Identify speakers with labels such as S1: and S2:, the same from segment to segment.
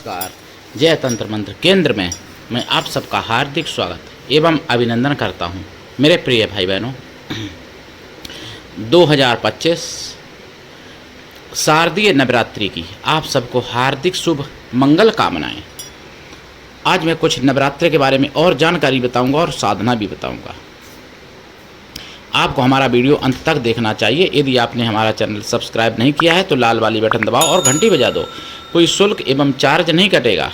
S1: नमस्कार। जय तंत्र मंत्र केंद्र में मैं आप सबका हार्दिक स्वागत एवं अभिनंदन करता हूं। मेरे प्रिय भाई बहनों, 2025 शारदीय नवरात्रि की आप सबको हार्दिक शुभ मंगल कामनाएं। आज मैं कुछ नवरात्रि के बारे में और जानकारी बताऊंगा और साधना भी बताऊंगा। आपको हमारा वीडियो अंत तक देखना चाहिए। यदि आपने हमारा चैनल सब्सक्राइब नहीं किया है तो लाल वाली बटन दबाओ और घंटी बजा दो। कोई शुल्क एवं चार्ज नहीं कटेगा।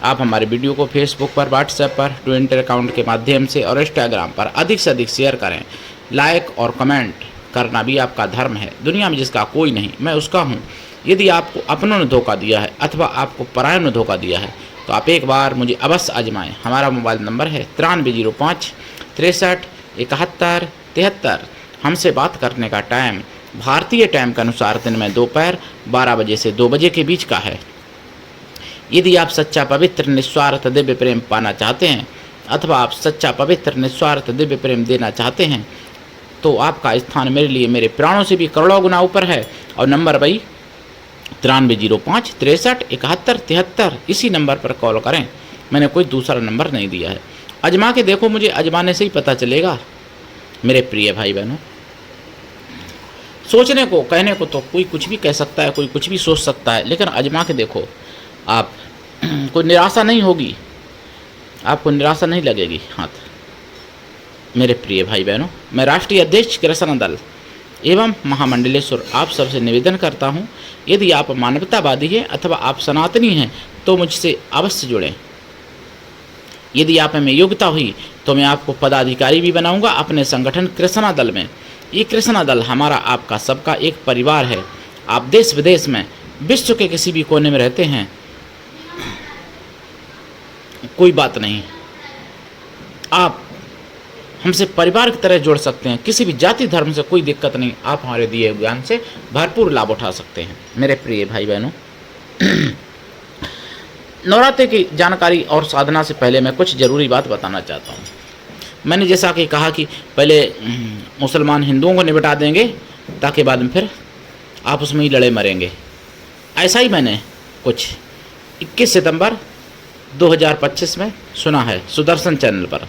S1: आप हमारे वीडियो को फेसबुक पर, व्हाट्सएप पर, ट्विटर अकाउंट के माध्यम से और इंस्टाग्राम पर अधिक से अधिक शेयर करें। लाइक और कमेंट करना भी आपका धर्म है। दुनिया में जिसका कोई नहीं, मैं उसका हूँ। यदि आपको अपनों ने धोखा दिया है अथवा आपको परायों ने धोखा दिया है तो आप एक बार मुझे अवश्य आजमाएं। हमारा मोबाइल नंबर है 9305 63 71 73। हमसे बात करने का टाइम भारतीय टाइम के अनुसार दिन में दोपहर 12 बजे से 2 बजे के बीच का है। यदि आप सच्चा पवित्र निस्वार्थ दिव्य प्रेम पाना चाहते हैं अथवा आप सच्चा पवित्र निस्वार्थ दिव्य प्रेम देना चाहते हैं तो आपका स्थान मेरे लिए मेरे प्राणों से भी करोड़ों गुना ऊपर है। और नंबर भाई 9305 63 71 73। इसी नंबर पर कॉल करें। मैंने कोई दूसरा नंबर नहीं दिया है। आजमा के देखो, मुझे आजमाने से ही पता चलेगा। मेरे प्रिय भाई बहनों, सोचने को कहने को तो कोई कुछ भी कह सकता है, कोई कुछ भी सोच सकता है, लेकिन आजमा के देखो आप कोई निराशा नहीं होगी, आपको निराशा नहीं लगेगी हाथ। मेरे प्रिय भाई बहनों, मैं राष्ट्रीय अध्यक्ष कृष्ण दल एवं महामंडलेश्वर आप सबसे निवेदन करता हूं, यदि आप मानवतावादी हैं अथवा आप सनातनी हैं तो मुझसे अवश्य जुड़ें। यदि आप में योग्यता हुई तो मैं आपको पदाधिकारी भी बनाऊंगा अपने संगठन कृष्णा दल में। ये कृष्णा दल हमारा आपका सबका एक परिवार है। आप देश विदेश में, विश्व के किसी भी कोने में रहते हैं, कोई बात नहीं, आप हमसे परिवार की तरह जुड़ सकते हैं। किसी भी जाति धर्म से कोई दिक्कत नहीं, आप हमारे दिए ज्ञान से भरपूर लाभ उठा सकते हैं। मेरे प्रिय भाई बहनों, नवरात्रि की जानकारी और साधना से पहले मैं कुछ ज़रूरी बात बताना चाहता हूँ। मैंने जैसा कि कहा कि पहले मुसलमान हिंदुओं को निपटा देंगे ताकि बाद में फिर आप उसमें ही लड़े मरेंगे। ऐसा ही मैंने कुछ 21 सितंबर 2025 में सुना है सुदर्शन चैनल पर।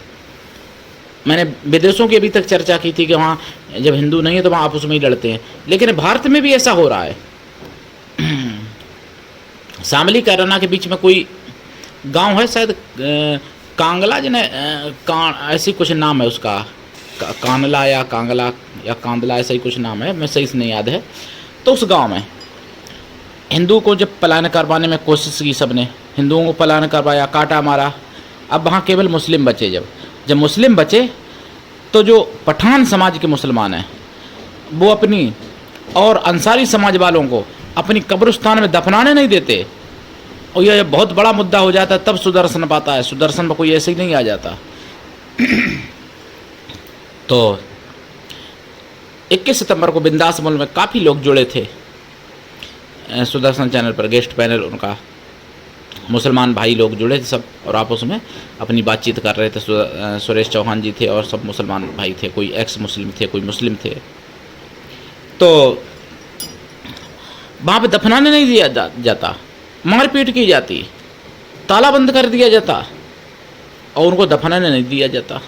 S1: मैंने विदेशों की अभी तक चर्चा की थी कि वहाँ जब हिंदू नहीं है तो वहाँ आप उसमें ही लड़ते हैं, लेकिन भारत में भी ऐसा हो रहा है। शामली कैराना के बीच में कोई गांव है, शायद कांगला ऐसी कुछ नाम है उसका, कानला या कांगला या कांदला ऐसा ही कुछ नाम है, मैं सही से नहीं याद है। तो उस गांव में हिंदू को जब पलायन करवाने में कोशिश की, सबने हिंदुओं को पलायन करवाया, काटा मारा। अब वहाँ केवल मुस्लिम बचे। जब मुस्लिम बचे तो जो पठान समाज के मुसलमान हैं वो अपनी और अंसारी समाज वालों को अपनी कब्रिस्तान में दफनाने नहीं देते। और यह बहुत बड़ा मुद्दा हो जाता है, तब सुदर्शन पाता है। सुदर्शन पर कोई ऐसे ही नहीं आ जाता। तो 21 सितंबर को बिंदास मॉल में काफ़ी लोग जुड़े थे सुदर्शन चैनल पर, गेस्ट पैनल उनका, मुसलमान भाई लोग जुड़े थे सब, और आपस में अपनी बातचीत कर रहे थे। सुरेश चौहान जी थे और सब मुसलमान भाई थे, कोई एक्स मुस्लिम थे, कोई मुस्लिम थे। तो वहाँ पे दफनाने नहीं दिया जाता, मारपीट की जाती, ताला बंद कर दिया जाता और उनको दफनाने नहीं दिया जाता।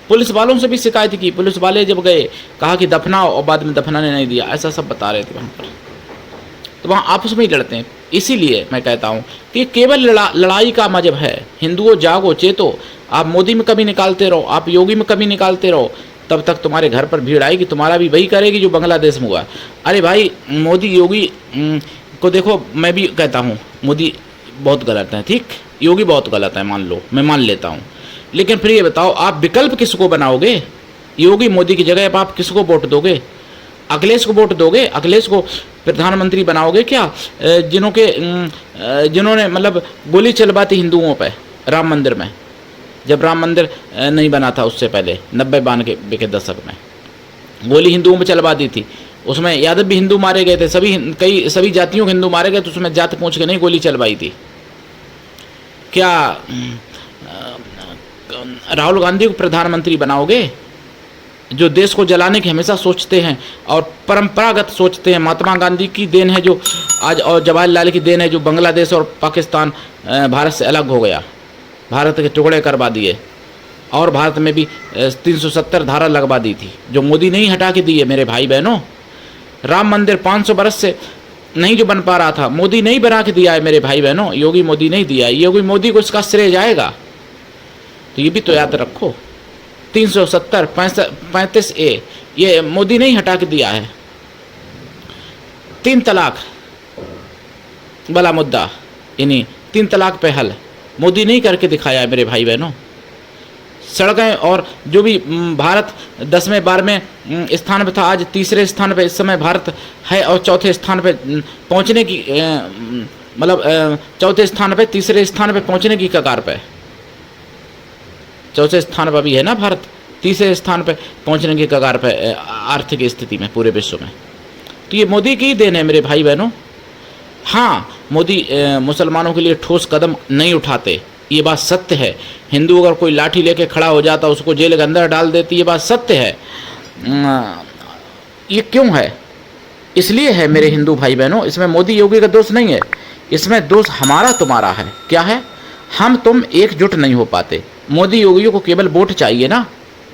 S1: पुलिस वालों से भी शिकायत की। पुलिस वाले जब गए कहा कि दफनाओ, और बाद में दफनाने नहीं दिया, ऐसा सब बता रहे थे वहाँ पर। तो वहाँ आपस में ही लड़ते हैं। इसीलिए मैं कहता हूँ कि केवल लड़ाई का मजहब है। हिंदुओं जागो, चेतो। आप मोदी में कभी निकालते रहो, आप योगी में कभी निकालते रहो, तब तक तुम्हारे घर पर भीड़ आएगी, तुम्हारा भी वही करेगी जो बांग्लादेश में हुआ। अरे भाई, मोदी योगी को देखो, मैं भी कहता हूँ मोदी बहुत गलत है, ठीक, योगी बहुत गलत है, मान लो, मैं मान लेता हूँ। लेकिन फिर ये बताओ, आप विकल्प किसको बनाओगे? योगी मोदी की जगह आप किसको वोट दोगे? अखिलेश को वोट दोगे? अखिलेश को प्रधानमंत्री बनाओगे क्या? जिन्होंने मतलब गोली चलवाती हिंदुओं पे राम मंदिर में, जब राम मंदिर नहीं बना था उससे पहले 90-92 के दशक में गोली हिंदुओं पे चलवा दी थी। उसमें यादव भी हिंदू मारे गए थे, सभी जातियों के हिंदू मारे गए, तो उसमें जात पूछ के नहीं गोली चलवाई थी क्या? राहुल गांधी को प्रधानमंत्री बनाओगे? जो देश को जलाने की हमेशा सोचते हैं और परंपरागत सोचते हैं। महात्मा गांधी की देन है जो आज, और जवाहरलाल की देन है जो बांग्लादेश और पाकिस्तान भारत से अलग हो गया, भारत के टुकड़े करवा दिए, और भारत में भी 370 धारा लगवा दी थी जो मोदी नहीं हटा के दी है मेरे भाई बहनों। राम मंदिर 500 बरस से नहीं जो बन पा रहा था, मोदी नहीं बना के दिया है मेरे भाई बहनों, योगी मोदी नहीं दिया है। योगी मोदी को इसका श्रेय जाएगा, तो ये भी तो याद रखो। 370 35A ये मोदी नहीं हटा के दिया है। 3 तलाक वाला मुद्दा, यानी 3 तलाक पे हल मोदी नहीं करके दिखाया है मेरे भाई बहनों। सड़कें और जो भी भारत 10वें 12वें स्थान पे था, आज 3रे स्थान पे इस समय भारत है, और 4थे स्थान पे पहुंचने की मतलब 4थे स्थान पे 3रे स्थान पे पहुंचने की कगार पे, 4थे स्थान पर भी है ना भारत, 3रे स्थान पे पहुंचने की कगार पे आर्थिक स्थिति में पूरे विश्व में। तो ये मोदी की देन है मेरे भाई बहनों। हाँ, मोदी मुसलमानों के लिए ठोस कदम नहीं उठाते, ये बात सत्य है। हिंदू अगर कोई लाठी लेके खड़ा हो जाता उसको जेल के अंदर डाल देती, ये बात सत्य है। ये क्यों है? इसलिए है मेरे हिंदू भाई बहनों, इसमें मोदी योगी का दोष नहीं है, इसमें दोष हमारा तुम्हारा है। क्या है? हम तुम एकजुट नहीं हो पाते। मोदी योगियों को केवल वोट चाहिए ना,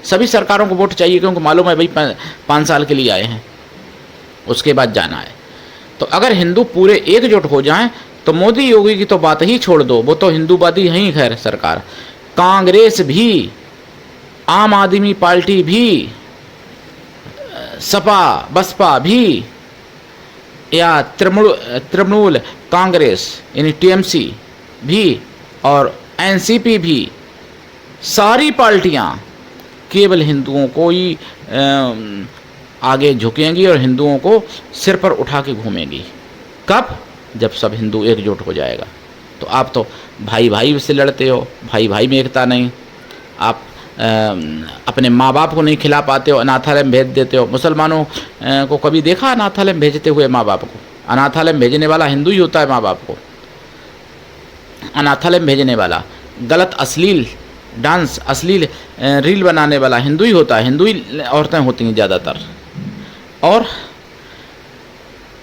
S1: सभी सरकारों को वोट चाहिए, क्योंकि मालूम है भाई 5 साल के लिए आए हैं, उसके बाद जाना है। तो अगर हिंदू पूरे एकजुट हो जाएं तो मोदी योगी की तो बात ही छोड़ दो, वो तो हिंदूवादी हैं ही। खैर सरकार, कांग्रेस भी, आम आदमी पार्टी भी, सपा बसपा भी, या तृणमूल कांग्रेस यानी TMC भी, और NCP भी, सारी पार्टियां केवल हिंदुओं को ही आगे झुकेंगी और हिंदुओं को सिर पर उठा के घूमेंगी। कब? जब सब हिंदू एकजुट हो जाएगा। तो आप तो भाई भाई से लड़ते हो, भाई भाई में एकता नहीं। आप अपने माँ बाप को नहीं खिला पाते हो, अनाथालय में भेज देते हो। मुसलमानों को कभी देखा अनाथालय में भेजते हुए माँ बाप को? अनाथालय में भेजने वाला हिंदू ही होता है। माँ बाप को अनाथालय में भेजने वाला, गलत अश्लील डांस, अश्लील रील बनाने वाला हिंदू ही होता है। हिंदू ही औरतें होती हैं ज़्यादातर, और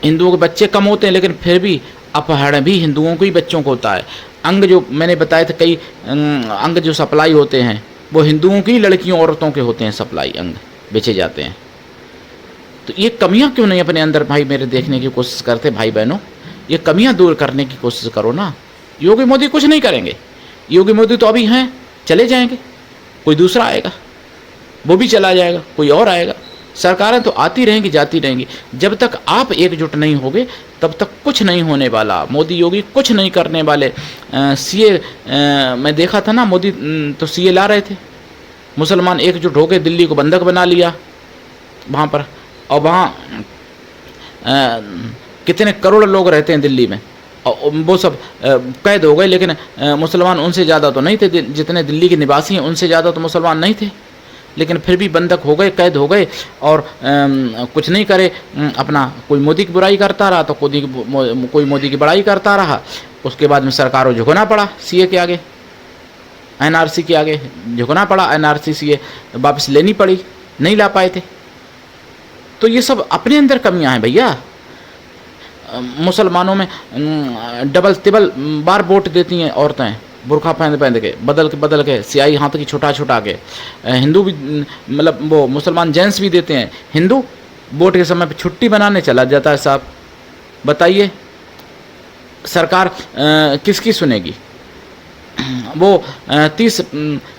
S1: हिंदुओं के बच्चे कम होते हैं, लेकिन फिर भी अपहरण भी हिंदुओं को ही बच्चों को होता है। अंग जो मैंने बताए थे, कई अंग जो सप्लाई होते हैं वो हिंदुओं की लड़कियों औरतों के होते हैं, सप्लाई अंग बेचे जाते हैं। तो ये कमियां क्यों नहीं अपने अंदर भाई मेरे देखने की कोशिश करते? भाई बहनों, ये कमियां दूर करने की कोशिश करो ना। योगी मोदी कुछ नहीं करेंगे, योगी मोदी तो अभी हैं, चले जाएंगे, कोई दूसरा आएगा, वो भी चला जाएगा, कोई और आएगा। सरकारें तो आती रहेंगी जाती रहेंगी। जब तक आप एकजुट नहीं होगे तब तक कुछ नहीं होने वाला। मोदी योगी कुछ नहीं करने वाले। CA मैं देखा था ना, मोदी तो CA ला रहे थे, मुसलमान एकजुट होकर दिल्ली को बंधक बना लिया वहाँ पर, और वहाँ कितने करोड़ लोग रहते हैं दिल्ली में, और वो सब कैद हो गए। लेकिन मुसलमान उनसे ज़्यादा तो नहीं थे, जितने दिल्ली के निवासी हैं उनसे ज़्यादा तो मुसलमान नहीं थे, लेकिन फिर भी बंधक हो गए, कैद हो गए, और कुछ नहीं करे। अपना कोई मोदी की बुराई करता रहा तो कोई मोदी की बड़ाई करता रहा। उसके बाद में सरकार को झुकना पड़ा CA के आगे, NRC के आगे झुकना पड़ा। NRC CA वापस लेनी पड़ी, नहीं ला पाए थे। तो ये सब अपने अंदर कमियां हैं भैया। मुसलमानों में डबल तिबल बार वोट देती हैं औरतें, बुरखा पहन के, बदल के, सियाही हाथ की छुटा के। हिंदू भी, मतलब वो मुसलमान जेंट्स भी देते हैं। हिंदू वोट के समय पे छुट्टी बनाने चला जाता है। साहब बताइए, सरकार किसकी सुनेगी? वो 30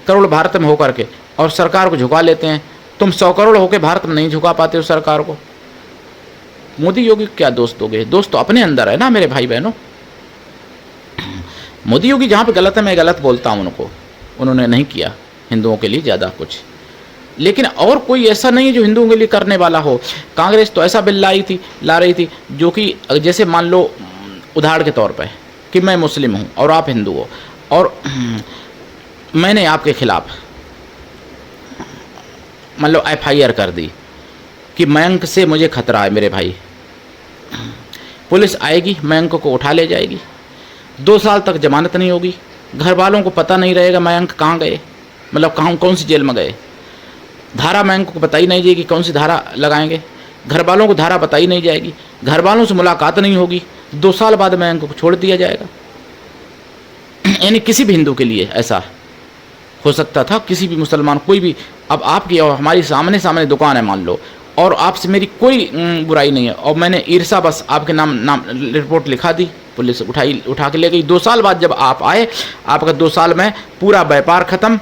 S1: करोड़ भारत में होकर के और सरकार को झुका लेते हैं। तुम 100 करोड़ होकर भारत में नहीं झुका पाते हो सरकार को। मोदी योगी क्या दोस्त दोगे? दोस्त तो अपने अंदर है ना मेरे भाई बहनों। मोदी योगी जहाँ पे गलत है मैं गलत बोलता हूँ उनको, उन्होंने नहीं किया हिंदुओं के लिए ज़्यादा कुछ, लेकिन और कोई ऐसा नहीं है जो हिंदुओं के लिए करने वाला हो। कांग्रेस तो ऐसा बिल ला रही थी जो कि जैसे मान लो उदाहरण के तौर पे कि मैं मुस्लिम हूँ और आप हिंदू हो, और मैंने आपके खिलाफ मतलब FIR कर दी कि मयंक से मुझे खतरा है मेरे भाई। पुलिस आएगी, मयंक को उठा ले जाएगी, 2 साल तक जमानत नहीं होगी, घर वालों को पता नहीं रहेगा मयंक कहाँ गए, मतलब कौन सी जेल में गए। धारा बैंक को बताई नहीं जाएगी, कौन सी धारा लगाएंगे। घर वालों को धारा बताई नहीं जाएगी, घर वालों से मुलाकात नहीं होगी, 2 साल बाद बैंक को छोड़ दिया जाएगा। यानी किसी भी हिंदू के लिए ऐसा हो सकता था, किसी भी मुसलमान, कोई भी। अब आपकी और हमारी सामने सामने दुकान है मान लो, और आपसे मेरी कोई बुराई नहीं है, और मैंने ईर्षा बस आपके नाम रिपोर्ट लिखा दी, पुलिस उठा के ले गई। 2 साल बाद जब आप आए, आपका 2 साल में पूरा व्यापार ख़त्म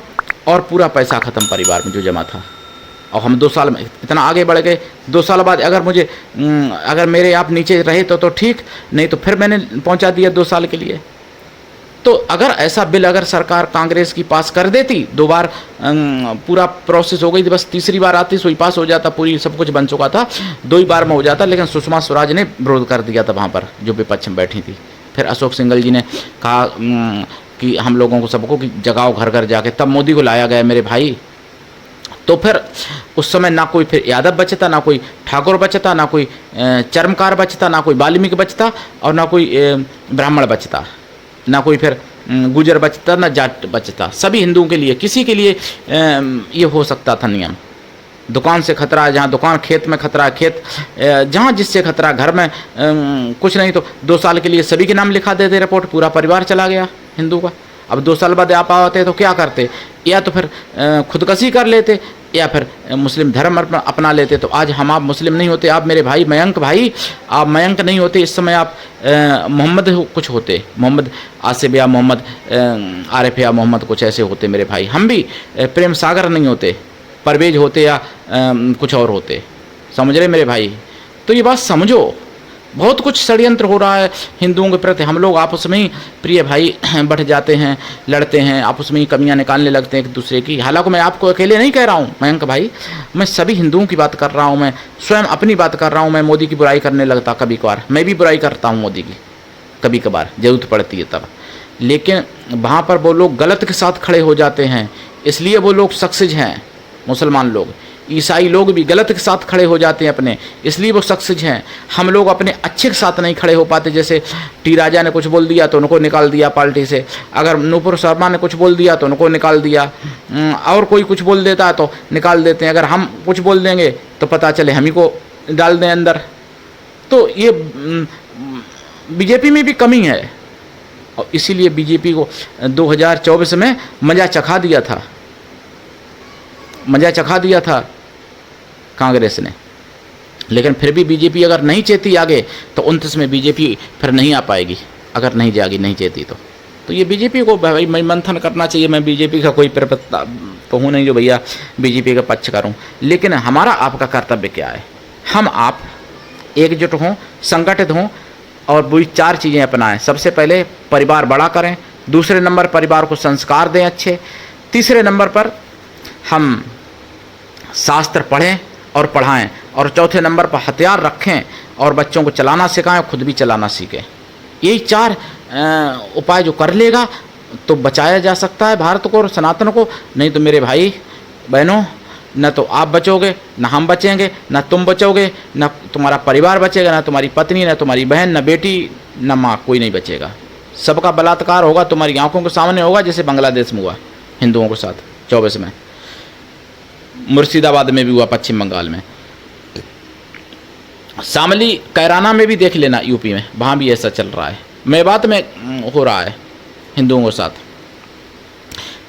S1: और पूरा पैसा ख़त्म परिवार में जो जमा था, और हम 2 साल में इतना आगे बढ़ गए। 2 साल बाद अगर मेरे आप नीचे रहे तो ठीक, नहीं तो फिर मैंने पहुंचा दिया 2 साल के लिए। तो अगर ऐसा बिल अगर सरकार कांग्रेस की पास कर देती, 2 बार पूरा प्रोसेस हो गई थी, बस तीसरी बार आती सोई पास हो जाता, पूरी सब कुछ बन चुका था, 2 ही बार में हो जाता। लेकिन सुषमा स्वराज ने विरोध कर दिया था वहाँ पर, जो विपक्ष में बैठी थी। फिर अशोक सिंघल जी ने कहा कि हम लोगों को सबको कि जगाओ घर घर जाके, तब मोदी को लाया गया मेरे भाई। तो फिर उस समय ना कोई फिर यादव बचता, ना कोई ठाकुर बचता, ना कोई चर्मकार बचता, ना कोई वाल्मीकि बचता, और ना कोई ब्राह्मण बचता, ना कोई फिर गुजर बचता, ना जाट बचता। सभी हिंदुओं के लिए, किसी के लिए ये हो सकता था नियम। दुकान से खतरा है जहाँ दुकान, खेत में खतरा है खेत, जहाँ जिससे खतरा, घर में कुछ नहीं तो 2 साल के लिए सभी के नाम लिखा देते रिपोर्ट, पूरा परिवार चला गया हिंदू का। अब 2 साल बाद आप आते तो क्या करते, या तो फिर खुदकशी कर लेते, या फिर मुस्लिम धर्म अपना लेते। तो आज हम आप मुस्लिम नहीं होते, आप मेरे भाई मयंक भाई, आप मयंक नहीं होते, इस समय आप मोहम्मद कुछ होते, मोहम्मद आसिफ या मोहम्मद आरिफ या मोहम्मद कुछ ऐसे होते मेरे भाई। हम भी प्रेम सागर नहीं होते, परवेज होते या कुछ और होते, समझ रहे मेरे भाई। तो ये बात समझो, बहुत कुछ षड्यंत्र हो रहा है हिंदुओं के प्रति। हम लोग आपस में ही प्रिय भाई बढ़ जाते हैं, लड़ते हैं, आपस में ही कमियां निकालने लगते हैं एक दूसरे की। हालांकि मैं आपको अकेले नहीं कह रहा हूं मयंक भाई, मैं सभी हिंदुओं की बात कर रहा हूं, मैं स्वयं अपनी बात कर रहा हूं। मैं मोदी की बुराई करने लगता कभी कभार, मैं भी बुराई करता हूँ मोदी की, कभी कभार जरूरत पड़ती है तब। लेकिन वहाँ पर वो लोग गलत के साथ खड़े हो जाते हैं, इसलिए वो लोग सक्सेस हैं। मुसलमान लोग, ईसाई लोग भी गलत के साथ खड़े हो जाते हैं अपने, इसलिए वो सक्सेस हैं। हम लोग अपने अच्छे के साथ नहीं खड़े हो पाते। जैसे टी राजा ने कुछ बोल दिया तो उनको निकाल दिया पार्टी से, अगर नूपुर शर्मा ने कुछ बोल दिया तो उनको निकाल दिया, और कोई कुछ बोल देता है तो निकाल देते हैं। अगर हम कुछ बोल देंगे तो पता चले हम ही को डाल दें अंदर। तो ये बीजेपी में भी कमी है, और इसीलिए बीजेपी को 2024 में मज़ा चखा दिया था, मज़ा चखा दिया था कांग्रेस ने। लेकिन फिर भी बीजेपी अगर नहीं चेती आगे तो 29 में बीजेपी फिर नहीं आ पाएगी, अगर नहीं जागी, नहीं चेती तो ये बीजेपी को भाई मंथन करना चाहिए। मैं बीजेपी का कोई प्रवक्ता तो हूँ नहीं जो भैया बीजेपी का पक्ष करूँ, लेकिन हमारा आपका कर्तव्य क्या है, हम आप एकजुट हों, संगठित हों, और वही 4 चीज़ें अपनाएं। सबसे पहले परिवार बड़ा करें, दूसरे नंबर परिवार को संस्कार दें अच्छे, तीसरे नंबर पर हम शास्त्र पढ़ें और पढ़ाएं, और चौथे नंबर पर हथियार रखें और बच्चों को चलाना सिखाएं, खुद भी चलाना सीखें। यही 4 उपाय जो कर लेगा तो बचाया जा सकता है भारत को और सनातन को। नहीं तो मेरे भाई बहनों, न तो आप बचोगे, न हम बचेंगे, न तुम बचोगे, न तुम्हारा परिवार बचेगा, न तुम्हारी पत्नी, न तुम्हारी बहन, न बेटी, न माँ, कोई नहीं बचेगा। सबका बलात्कार होगा, तुम्हारी आंखों के सामने होगा, जैसे बांग्लादेश में हुआ हिंदुओं के साथ 24 में, मुर्शिदाबाद में भी हुआ, पश्चिम बंगाल में, शामली कैराना में भी देख लेना, यूपी में, वहाँ भी ऐसा चल रहा है। मेवात में हो रहा है हिंदुओं के साथ,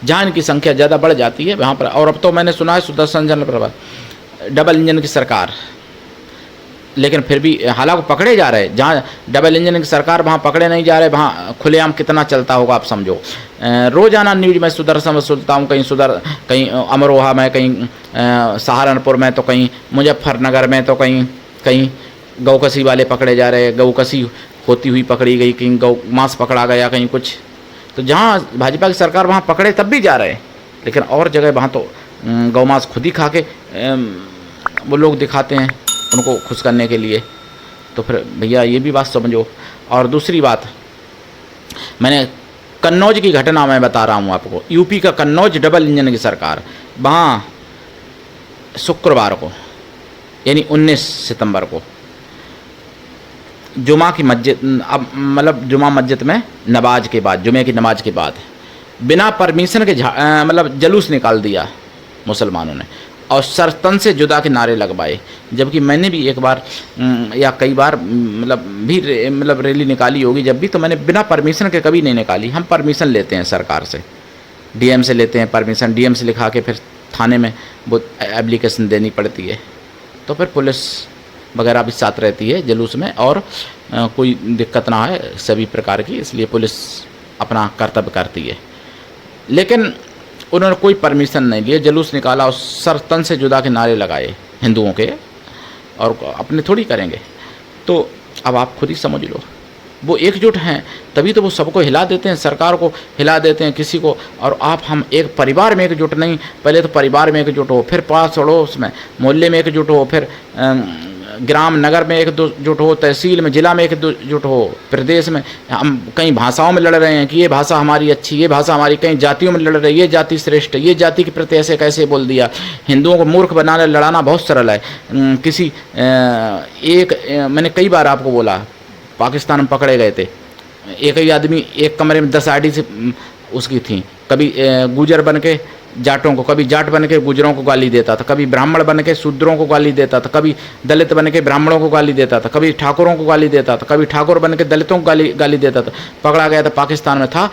S1: जहाँ इनकी संख्या ज़्यादा बढ़ जाती है वहाँ पर। और अब तो मैंने सुना है सुदर्शन चंद्र प्रभा डबल इंजन की सरकार, लेकिन फिर भी हालांकि पकड़े जा रहे, जहाँ डबल इंजन की सरकार वहाँ पकड़े नहीं जा रहे, वहाँ खुलेआम कितना चलता होगा आप समझो। रोज़ाना न्यूज में सुदर्शन सुनता हूँ, कहीं अमरोहा में, कहीं सहारनपुर में, तो कहीं मुजफ्फरनगर में, तो कहीं गौकसी वाले पकड़े जा रहे, गौकसी होती हुई पकड़ी गई, कहीं गौ मांस पकड़ा गया, कहीं कुछ। तो जहाँ भाजपा की सरकार वहाँ पकड़े तब भी जा रहे, लेकिन और जगह वहाँ तो गौ मांस खुद ही खा के वो लोग दिखाते हैं उनको खुश करने के लिए। तो फिर भैया ये भी बात समझो। और दूसरी बात, मैंने कन्नौज की घटना मैं बता रहा हूँ आपको, यूपी का कन्नौज डबल इंजन की सरकार, वहाँ शुक्रवार को यानी 19 सितंबर को जुमा की मस्जिद, अब मतलब जुमा मस्जिद में नमाज के बाद, जुमे की नमाज के बाद बिना परमिशन के मतलब जलूस निकाल दिया मुसलमानों ने, और सर तन से जुदा के नारे लगवाए। जबकि मैंने भी एक बार या कई बार मतलब रैली निकाली होगी, जब भी तो मैंने बिना परमिशन के कभी नहीं निकाली। हम परमिशन लेते हैं सरकार से, डीएम से लेते हैं परमिशन, डीएम से लिखा के फिर थाने में वो एप्लीकेशन देनी पड़ती है। तो फिर पुलिस वगैरह भी साथ रहती है जुलूस में, और कोई दिक्कत ना है सभी प्रकार की, इसलिए पुलिस अपना कर्तव्य करती है। लेकिन उन्होंने कोई परमिशन नहीं लिए, जुलूस निकाला और सर तन से जुदा के नारे लगाए हिंदुओं के, और अपने थोड़ी करेंगे। तो अब आप खुद ही समझ लो, वो एकजुट हैं तभी तो वो सबको हिला देते हैं, सरकार को हिला देते हैं, किसी को। और हम एक परिवार में एकजुट नहीं, पहले तो परिवार में एकजुट हो, फिर पास पड़ोस में, मोहल्ले में एकजुट हो, फिर ग्राम नगर में एकजुट हो, तहसील में, जिला में एकजुट हो, प्रदेश में। हम कई भाषाओं में लड़ रहे हैं कि ये भाषा हमारी अच्छी, ये भाषा हमारी, कई जातियों में लड़ रहे हैं, ये जाति श्रेष्ठ, ये जाति के प्रति ऐसे कैसे बोल दिया। हिंदुओं को मूर्ख बनाने लड़ाना बहुत सरल है। मैंने कई बार आपको बोला, पाकिस्तान में पकड़े गए थे, एक ही आदमी एक कमरे में 10 आईडी से उसकी थी। कभी गुजर बन के जाटों को, कभी जाट बन के गुजरों को गाली देता था, कभी ब्राह्मण बन के शूद्रों को गाली देता था, कभी दलित बन के ब्राह्मणों को गाली देता था, कभी ठाकुरों को गाली देता था, कभी ठाकुर बन के दलितों को गाली देता था। पकड़ा गया था, पाकिस्तान में था।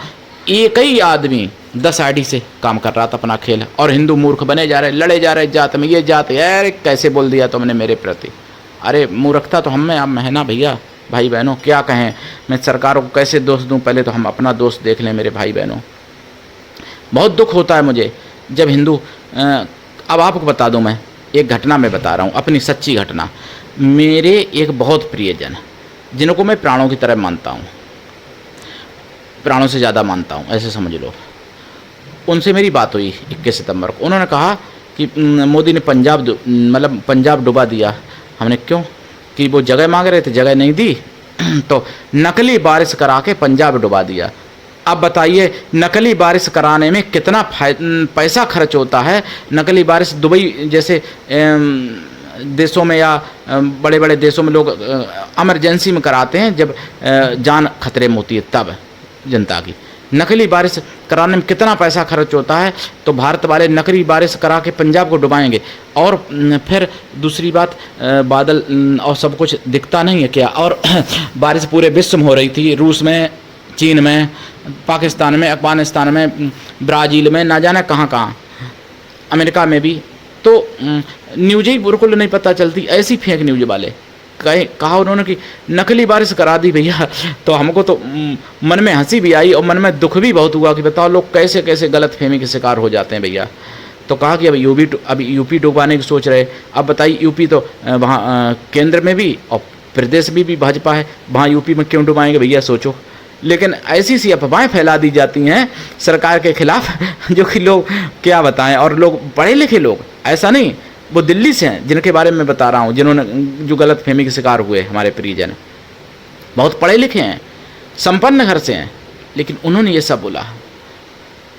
S1: एक ही आदमी 10 आईडी से काम कर रहा था अपना खेल, और हिंदू मूर्ख बने जा रहे, लड़े जा रहे जात में, ये जात यार कैसे बोल दिया तुमने मेरे प्रति। अरे मूर्खता तो हम में अब है ना भैया, भाई बहनों, क्या कहें। मैं सरकारों को कैसे दोष दूं, पहले तो हम अपना दोष देख लें मेरे भाई बहनों। बहुत दुख होता है मुझे जब हिंदू अब आपको बता दूं, मैं एक घटना में बता रहा हूं, अपनी सच्ची घटना। मेरे एक बहुत प्रियजन जिनको मैं प्राणों की तरह मानता हूं, प्राणों से ज़्यादा मानता हूं, ऐसे समझ लो, उनसे मेरी बात हुई 21 सितंबर को। उन्होंने कहा कि मोदी ने पंजाब डुबा दिया। हमने क्यों? कि वो जगह मांग रहे थे, जगह नहीं दी तो नकली बारिश करा के पंजाब डुबा दिया। अब बताइए नकली बारिश कराने में कितना पैसा खर्च होता है। नकली बारिश दुबई जैसे देशों में या बड़े बड़े देशों में लोग इमरजेंसी में कराते हैं, जब जान खतरे में होती है तब जनता की। नकली बारिश कराने में कितना पैसा खर्च होता है, तो भारत वाले नकली बारिश करा के पंजाब को डुबाएंगे। और फिर दूसरी बात, बादल और सब कुछ दिखता नहीं है क्या? और बारिश पूरे विश्व में हो रही थी, रूस में, चीन में, पाकिस्तान में, अफगानिस्तान में, ब्राज़ील में, ना जाने कहाँ कहाँ, अमेरिका में भी। तो न्यूज़ ही बिल्कुल नहीं पता चलती, ऐसी फेक न्यूज़ वाले कहा उन्होंने कि नकली बारिश करा दी भैया। तो हमको तो मन में हंसी भी आई और मन में दुख भी बहुत हुआ कि बताओ लोग कैसे कैसे गलत फहमी के शिकार हो जाते हैं भैया। तो कहा कि अब यूपी डुबाने की सोच रहे। अब बताइए, यूपी तो वहाँ केंद्र में भी और प्रदेश में भी भाजपा है, वहाँ यूपी में क्यों डुबाएंगे भैया, सोचो। लेकिन ऐसी सी अफवाहें फैला दी जाती हैं सरकार के खिलाफ, जो कि लोग क्या बताएं। और लोग पढ़े लिखे लोग, ऐसा नहीं, वो दिल्ली से हैं जिनके बारे में बता रहा हूँ, जिन्होंने जो गलत फहमी के शिकार हुए, हमारे परिजन बहुत पढ़े लिखे हैं, संपन्न घर से हैं, लेकिन उन्होंने ये सब बोला।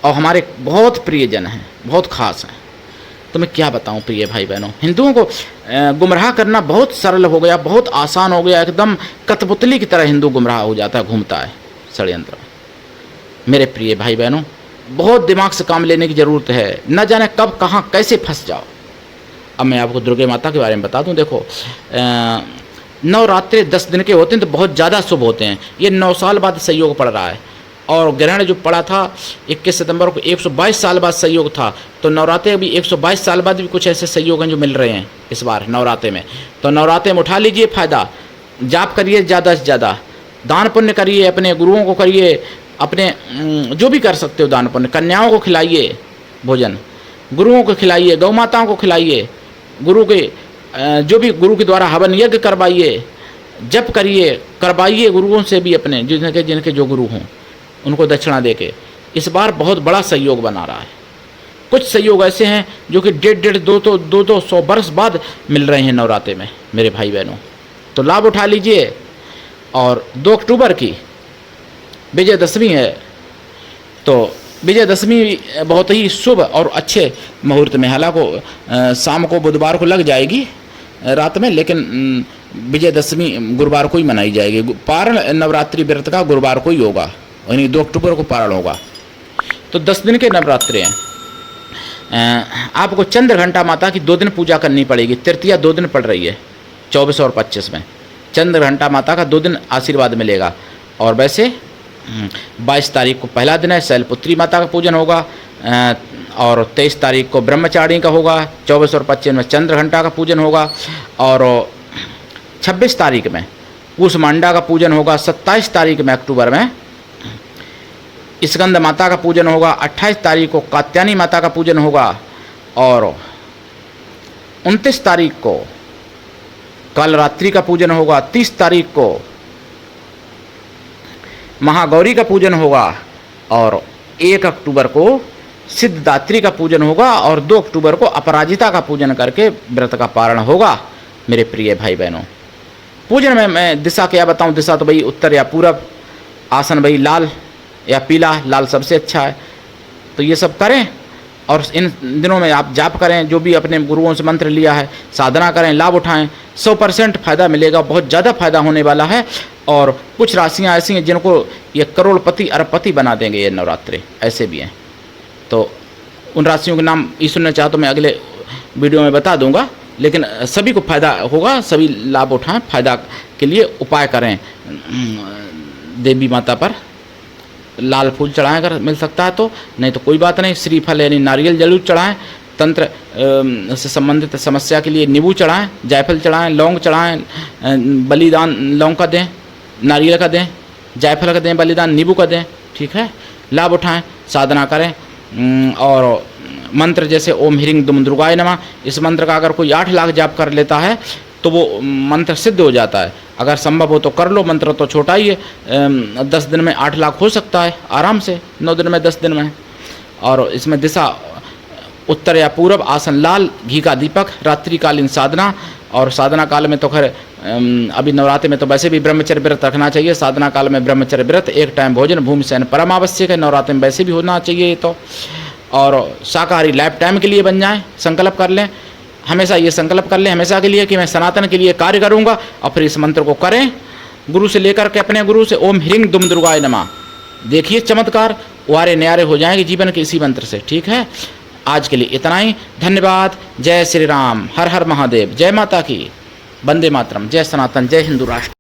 S1: और हमारे बहुत प्रियजन हैं, बहुत खास हैं। तो मैं क्या बताऊं प्रिय भाई बहनों, हिंदुओं को गुमराह करना बहुत सरल हो गया, बहुत आसान हो गया। एकदम कठपुतली की तरह हिंदू गुमराह हो जाता है, घूमता है षड्यंत्र। मेरे प्रिय भाई बहनों, बहुत दिमाग से काम लेने की ज़रूरत है, न जाने कब कहाँ कैसे फंस जाओ। अब मैं आपको दुर्गा माता के बारे में बता दूं। देखो, नवरात्रि 10 दिन के होते हैं तो बहुत ज़्यादा शुभ होते हैं। ये 9 साल बाद संयोग पड़ रहा है, और ग्रहण जो पड़ा था 21 सितंबर को 122 साल बाद संयोग था। तो नवरात्रे भी 122 साल बाद भी कुछ ऐसे संयोग हैं जो मिल रहे हैं इस बार नवरात्रे में। तो नवरात्रे में उठा लीजिए फ़ायदा, जाप करिए ज़्यादा से ज़्यादा, दान पुण्य करिए, अपने गुरुओं को करिए, अपने जो भी कर सकते हो दान पुण्य, कन्याओं को खिलाइए भोजन, गुरुओं को खिलाइए, गौ माताओं को खिलाइए, गुरु के जो भी गुरु के द्वारा हवन यज्ञ करवाइए, जप करिए, करवाइए गुरुओं से भी, अपने जिनके जो गुरु हों उनको दक्षिणा देके। इस बार बहुत बड़ा सहयोग बना रहा है। कुछ सहयोग ऐसे हैं जो कि 1.5 200 वर्ष बाद मिल रहे हैं नवरात्रे में मेरे भाई बहनों। तो लाभ उठा लीजिए। और 2 अक्टूबर की विजयदशमी है, तो विजयदशमी बहुत ही शुभ और अच्छे मुहूर्त में, हालांकि शाम को बुधवार को लग जाएगी रात में, लेकिन विजयदशमी गुरुवार को ही मनाई जाएगी। पारण नवरात्रि व्रत का गुरुवार को ही होगा, यानी 2 अक्टूबर को पारण होगा। तो 10 दिन के नवरात्रे हैं। आपको चंद्र घंटा माता की 2 दिन पूजा करनी पड़ेगी। तृतीया 2 दिन पड़ रही है, 24 और 25 में। चंद्र घंटा माता का 2 दिन आशीर्वाद मिलेगा। और वैसे 22 तारीख को पहला दिन है, शैलपुत्री माता का पूजन होगा। और 23 तारीख को ब्रह्मचारिणी का होगा। 24 और 25 में चंद्र घंटा का पूजन होगा। और 26 तारीख में कूष्मांडा का पूजन होगा। 27 तारीख में अक्टूबर में स्कंद माता का पूजन होगा। 28 तारीख को कात्यायनी माता का पूजन होगा। और 29 तारीख को काल रात्रि का पूजन होगा। 30 तारीख को महागौरी का पूजन होगा। और 1 अक्टूबर को सिद्धदात्री का पूजन होगा। और 2 अक्टूबर को अपराजिता का पूजन करके व्रत का पारण होगा। मेरे प्रिय भाई बहनों, पूजन में मैं दिशा क्या बताऊं? दिशा तो भाई उत्तर या पूरब, आसन भाई लाल या पीला, लाल सबसे अच्छा है। तो ये सब करें और इन दिनों में आप जाप करें, जो भी अपने गुरुओं से मंत्र लिया है, साधना करें, लाभ उठाएं। 100% फायदा मिलेगा, बहुत ज़्यादा फायदा होने वाला है। और कुछ राशियां ऐसी हैं जिनको ये करोड़पति अरबपति बना देंगे ये नवरात्रि, ऐसे भी हैं। तो उन राशियों के नाम ईश्वर ने चाहा तो मैं अगले वीडियो में बता दूंगा, लेकिन सभी को फायदा होगा, सभी लाभ उठाएं। फायदा के लिए उपाय करें, देवी माता पर लाल फूल चढ़ाएं अगर मिल सकता है तो, नहीं तो कोई बात नहीं, श्रीफल यानी नारियल जरूर चढ़ाएं। तंत्र से संबंधित समस्या के लिए नींबू चढ़ाएं, जायफल चढ़ाएं, लौंग चढ़ाएं। बलिदान लौंग का दें, नारियल का दें, जायफल का दें, बलिदान नींबू का दें। ठीक है, लाभ उठाएं, साधना करें। और मंत्र जैसे ओम ह्रीं दुम दुर्गाय नमः, इस मंत्र का अगर कोई 8 लाख जाप कर लेता है तो वो मंत्र सिद्ध हो जाता है। अगर संभव हो तो कर लो, मंत्र तो छोटा ही है, 10 दिन में 8 लाख हो सकता है आराम से, 9 दिन में, 10 दिन में। और इसमें दिशा उत्तर या पूरब, आसन लाल, घी का दीपक, रात्रिकालीन साधना। और साधना काल में तो खैर अभी नवरात्रि में तो वैसे भी ब्रह्मचर्य व्रत रखना चाहिए। साधना काल में ब्रह्मचर्य व्रत, 1 टाइम भोजन, भूमि शयन परम आवश्यक है। नवरात्रि में वैसे भी होना चाहिए ये तो। और शाकाहारी लाइफ टाइम के लिए बन जाए, संकल्प कर लें, हमेशा ये संकल्प कर लें हमेशा के लिए कि मैं सनातन के लिए कार्य करूंगा। और फिर इस मंत्र को करें गुरु से लेकर के, अपने गुरु से, ओम ह्रीं दुम दुर्गाय नमः। देखिए चमत्कार वारे न्यारे हो जाएंगे जीवन के इसी मंत्र से। ठीक है, आज के लिए इतना ही। धन्यवाद। जय श्री राम, हर हर महादेव, जय माता की, वंदे मातरम, जय सनातन, जय हिंदू राष्ट्र।